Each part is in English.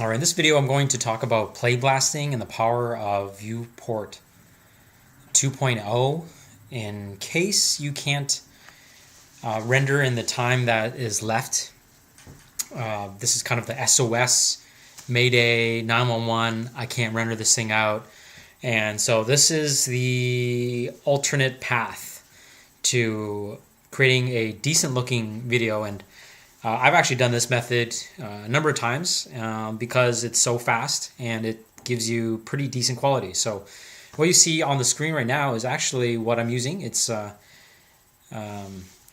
All right, in this video I'm going to talk about play blasting and the power of Viewport 2.0 in case you can't render in the time that is left. This is kind of the SOS, Mayday, 911, I can't render this thing out. And so this is the alternate path to creating a decent looking video. And I've actually done this method a number of times because it's so fast and it gives you pretty decent quality. So what you see on the screen right now is actually what I'm using. It's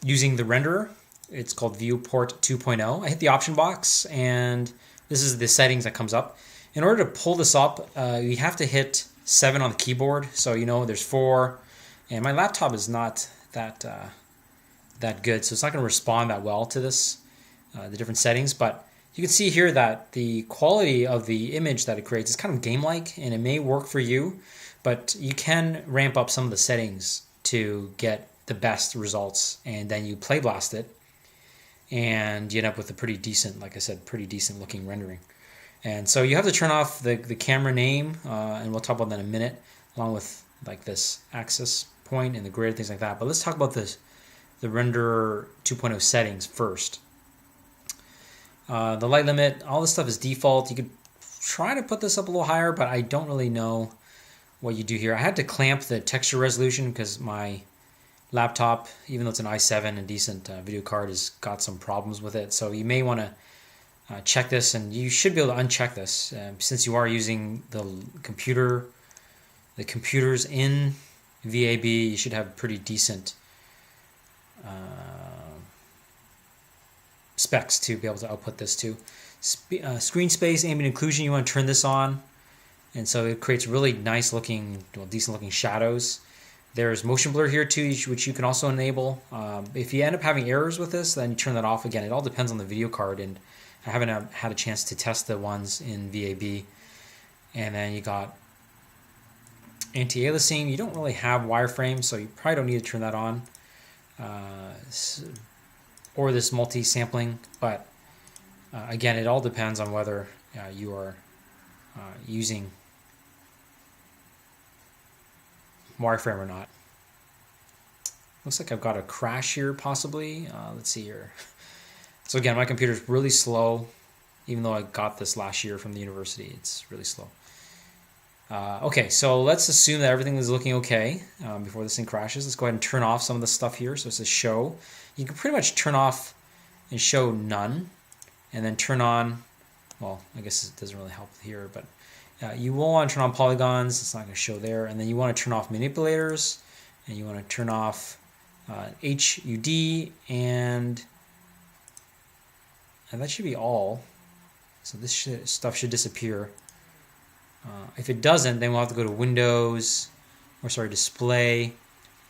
using the renderer. It's called Viewport 2.0. I hit the option box and this is the settings that comes up. In order to pull this up, you have to hit 7 on the keyboard. So you know there's 4, and my laptop is not that good, so it's not going to respond that well to this. The different settings, but you can see here that the quality of the image that it creates is kind of game-like, and it may work for you, but you can ramp up some of the settings to get the best results, and then you play blast it, and you end up with a pretty decent, like I said, pretty decent looking rendering. And so you have to turn off the camera name, and we'll talk about that in a minute, along with like this axis point and the grid, things like that. But let's talk about the renderer 2.0 settings first. The light limit, all this stuff is default. You could try to put this up a little higher, but I don't really know what you do here. I had to clamp the texture resolution because my laptop, even though it's an i7 and decent video card, has got some problems with it. So you may want to check this, and you should be able to uncheck this since you are using the computers in VAB. You should have pretty decent specs to be able to output this to. Screen space, ambient occlusion, you want to turn this on, and so it creates really nice looking, decent looking shadows. There's motion blur here too, which you can also enable. If you end up having errors with this, then you turn that off again. It all depends on the video card, and I haven't had a chance to test the ones in VAB. And then you got anti-aliasing. You don't really have wireframe, so you probably don't need to turn that on. Or this multi-sampling, but again, it all depends on whether you are using wireframe or not. Looks like I've got a crash here, possibly. Let's see here. So again, my computer's really slow, even though I got this last year from the university. It's really slow. Okay, so let's assume that everything is looking okay before this thing crashes. Let's go ahead and turn off some of the stuff here. So it says show. You can pretty much turn off and show none, and then turn on, well, I guess it doesn't really help here, but you will want to turn on polygons. It's not going to show there. And then you want to turn off manipulators, and you want to turn off HUD, and that should be all. So this stuff should disappear. If it doesn't, then we'll have to go to Windows, or sorry, Display,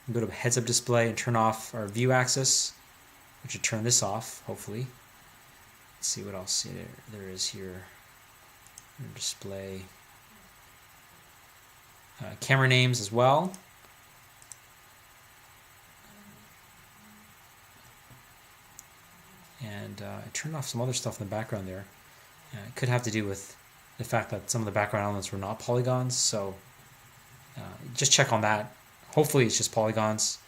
and go to Heads-Up Display and turn off our view axis, which should turn this off, hopefully. Let's see what else there is here. Display. Camera names as well. And I turned off some other stuff in the background there. It could have to do with the fact that some of the background elements were not polygons, so just check on that. Hopefully it's just polygons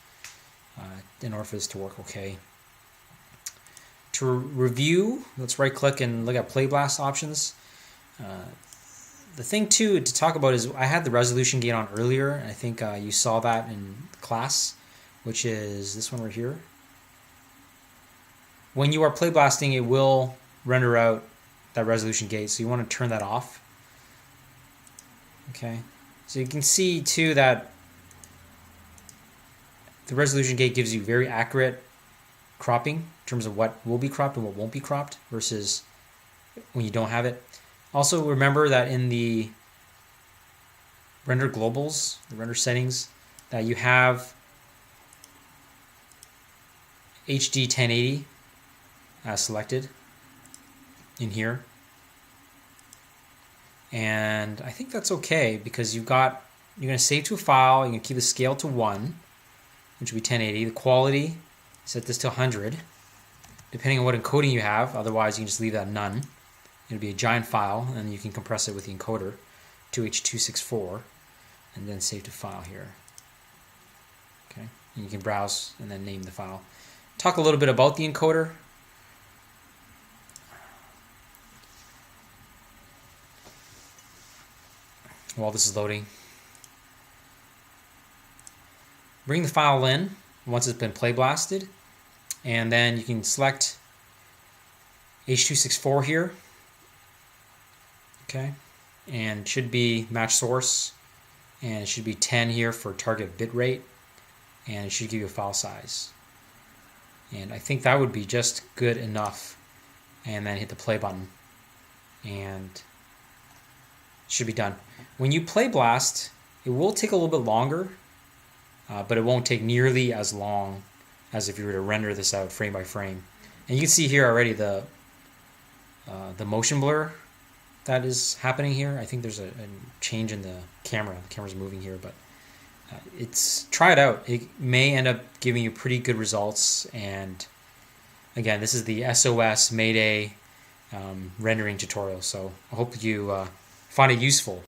in order for this to work okay. To review, let's right click and look at play blast options. The thing too to talk about is I had the resolution gate on earlier, and I think you saw that in class, which is this one right here. When you are play blasting, it will render out that resolution gate, so you want to turn that off. Okay, so you can see too that the resolution gate gives you very accurate cropping in terms of what will be cropped and what won't be cropped versus when you don't have it. Also remember that in the render globals, the render settings, that you have HD 1080 selected in here, and I think that's okay because you're going to save to a file. You're going to keep the scale to 1, which would be 1080. The quality, set this to 100, depending on what encoding you have. Otherwise, you can just leave that none. It'll be a giant file, and you can compress it with the encoder to H.264, and then save to file here. Okay, and you can browse and then name the file. Talk a little bit about the encoder. While this is loading, bring the file in once it's been play blasted, and then you can select H.264 here. Okay, and it should be match source, and it should be 10 here for target bit rate, and it should give you a file size. And I think that would be just good enough. And then hit the play button, and it should be done. When you play blast, it will take a little bit longer, but it won't take nearly as long as if you were to render this out frame by frame. And you can see here already the motion blur that is happening here. I think there's a change in the camera. The camera's moving here, but try it out. It may end up giving you pretty good results. And again, this is the SOS Mayday rendering tutorial. So I hope you find it useful.